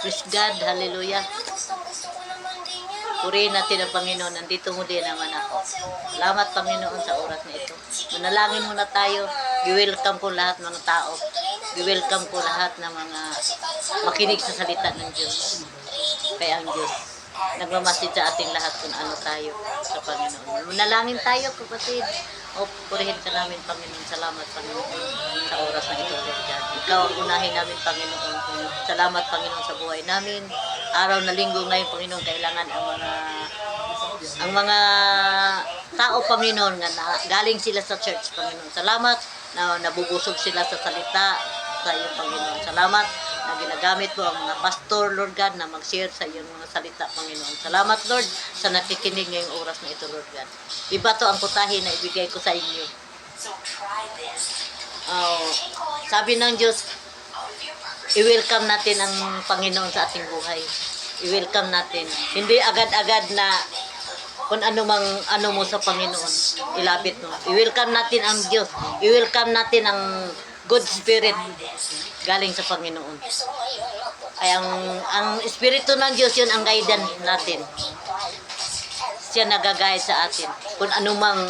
Praise God, hallelujah. Purihin natin ang Panginoon. Nandito mo din naman ako. Salamat Panginoon sa oras na ito. Manalangin muna tayo. I-welcome ko lahat ng tao. I-welcome ko lahat ng mga makinig sa salita ng Diyos. Kaya ang Diyos nagmamasid sa ating lahat kung ano tayo sa Panginoon. Manalangin tayo, kapatid. O, purihin ka namin, Panginoon. Salamat, Panginoon, sa oras na ito, Lord God. Ikaw ang unahin namin, Panginoon. Salamat, Panginoon, sa buhay namin. Araw na linggo ngayon, Panginoon, kailangan ang mga tao, Panginoon, na galing sila sa church, Panginoon. Salamat na nabubusog sila sa salita sa iyo, Panginoon. Salamat na ginagamit mo ang mga pastor, Lord God, na mag-share sa iyong mga salita, Panginoon. Salamat, Lord, sa nakikinig ngayong oras na ito, Lord God. Iba to ang putahe na ibigay ko sa inyo. Sabi ng Diyos, i-welcome natin ang Panginoon sa ating buhay. I-welcome natin. Hindi agad-agad na kung ano mo sa Panginoon, ilapit mo. I-welcome natin ang Diyos. I-welcome natin ang good spirit galing sa Panginoon. Ay ang espiritu ng Diyos, yun ang guidance natin. Siya nag-guide sa atin. Kung anumang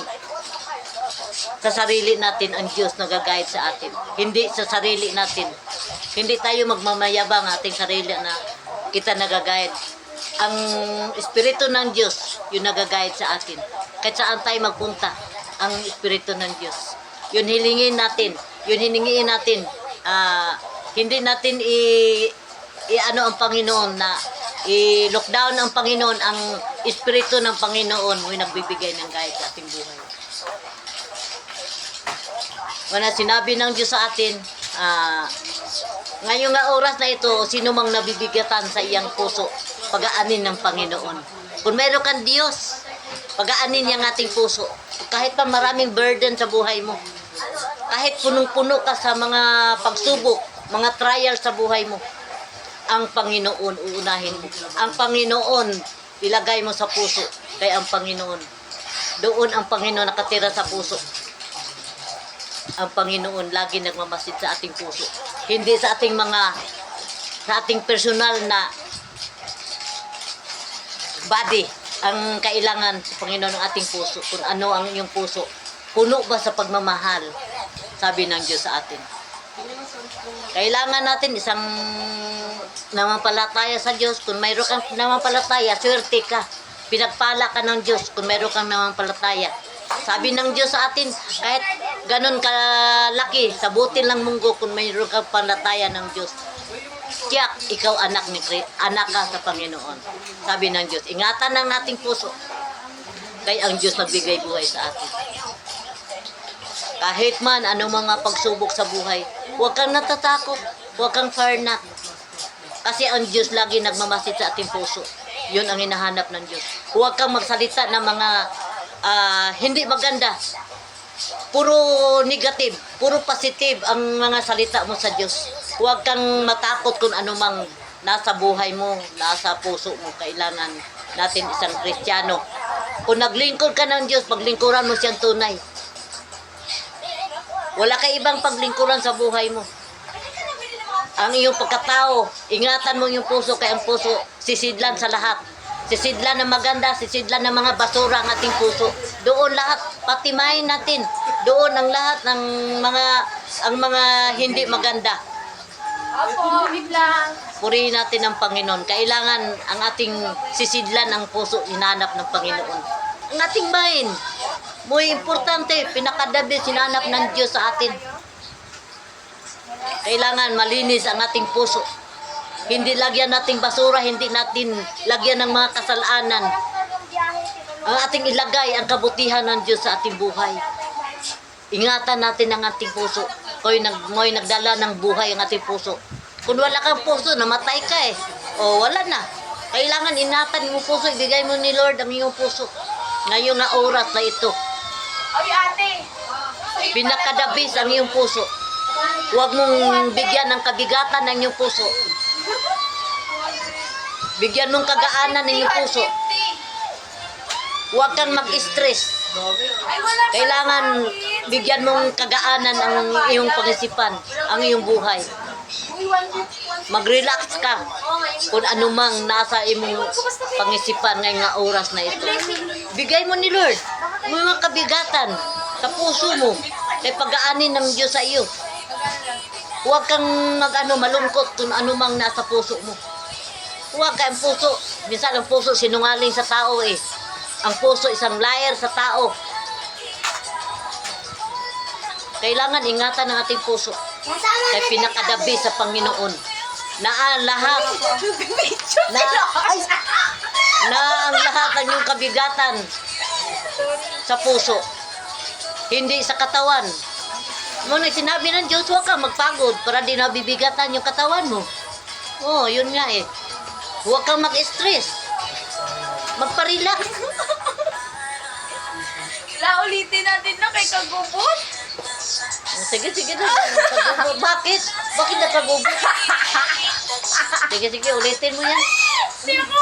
sa sarili natin, ang Diyos nag-guide sa atin. Hindi sa sarili natin. Hindi tayo magmamayabang ating sarili na kita nag-guide. Ang espiritu ng Diyos, yun nag-guide sa atin. Kahit saan tayo magpunta, ang espiritu ng Diyos. Yun hilingin natin. Yun hiningiin natin. Hindi natin ano ang Panginoon na i-lockdown ang Panginoon, ang espiritu ng Panginoon ay nagbibigay ng guide sa ating buhay. Wala sinabi ng Diyos sa atin, ngayong oras na ito, sino mang nabibigatan sa iyang puso, pag-aanin ng Panginoon. Kung mayroon kang Diyos, pag-aanin niya ang ating puso. Kahit pa maraming burden sa buhay mo, kahit punong-puno ka sa mga pagsubok, mga trial sa buhay mo, ang Panginoon uunahin mo. Ang Panginoon ilagay mo sa puso. Kaya ang Panginoon, doon ang Panginoon nakatira sa puso. Ang Panginoon lagi nagmamasid sa ating puso. Hindi sa ating personal na body ang kailangan sa Panginoon ng ating puso. Kung ano ang iyong puso. Puno ba sa pagmamahal? Sabi ng Diyos sa atin. Kailangan natin isang namampalataya sa Diyos. Kung mayroon kang namampalataya, swerte ka. Pinagpala ka ng Diyos kung mayroon kang namampalataya. Sabi ng Diyos sa atin, kahit ganun kalaki, sabutin lang munggo kung mayroon kang palataya ng Diyos. Tiyak, ikaw anak ka sa Panginoon. Sabi ng Diyos, ingatan ng ating puso. Kaya ang Diyos nagbigay buhay sa atin. Kahit man anong mga pagsubok sa buhay, huwag kang natatakot, huwag kang farnat. Kasi ang Diyos lagi nagmamasid sa ating puso. Yun ang hinahanap ng Diyos. Huwag kang magsalita ng mga hindi maganda. Puro negative, puro positive ang mga salita mo sa Diyos. Huwag kang matakot kung anumang nasa buhay mo, nasa puso mo. Kailangan natin isang Kristiyano. Kung naglingkod ka ng Diyos, paglingkuran mo siyang tunay. Wala kang ibang paglingkuran sa buhay mo. Ang iyong pagkatao, ingatan mo yung puso, kaya ang puso sisidlan sa lahat. Sisidlan ng maganda, sisidlan ng mga basura ang ating puso. Doon lahat, patimahin natin. Doon ang lahat ng mga hindi maganda. Purihin natin ang Panginoon. Kailangan ang ating sisidlan ang puso, hinanap ng Panginoon. Ang ating mind, muy importante, pinakadabi, sinanap ng Diyos sa atin. Kailangan malinis ang ating puso. Hindi lagyan nating basura, hindi natin lagyan ng mga kasalanan. Ang ating ilagay ang kabutihan ng Diyos sa ating buhay. Ingatan natin ang ating puso. Mo'y nagdala ng buhay ang ating puso. Kung wala kang puso, namatay ka eh. O wala na. Kailangan ingatan mo puso, ibigay mo ni Lord ang iyong puso. Ngayon na oras na ito. Pinakadabis ang iyong puso. Huwag mong bigyan ng kabigatan ng iyong puso. Bigyan mong kagaanan ng iyong puso. Huwag kang mag-stress. Kailangan bigyan mong kagaanan ang iyong pangisipan, ang iyong buhay. Mag-relax ka. Kung anumang nasa imong pangisipan ngayong nga oras na ito. Bigay mo ni Lord. Mga kabigatan sa puso mo. Kay pag-aanin ng Diyos sa iyo. Huwag kang malungkot kung anumang nasa puso mo. Huwag ka ang puso. Minsan ang puso sinungaling sa tao eh. Ang puso isang liar sa tao. Kailangan ingatan ng ating puso. Kay pinakadabi sa Panginoon. Na ang lahat na ang lahat ng iyong kabigatan sa puso. Hindi sa katawan. Nung sinabi ng Diyos, huwag kang magpagod para di nabibigatan yung katawan mo. Oh, yun nga eh. Huwag kang mag-stress. Magpa-relax. Ulitin natin na kay Kagubot. Sige na. Kagubot. Bakit? Bakit nakagubot? Sige, ulitin mo yan. Hindi ako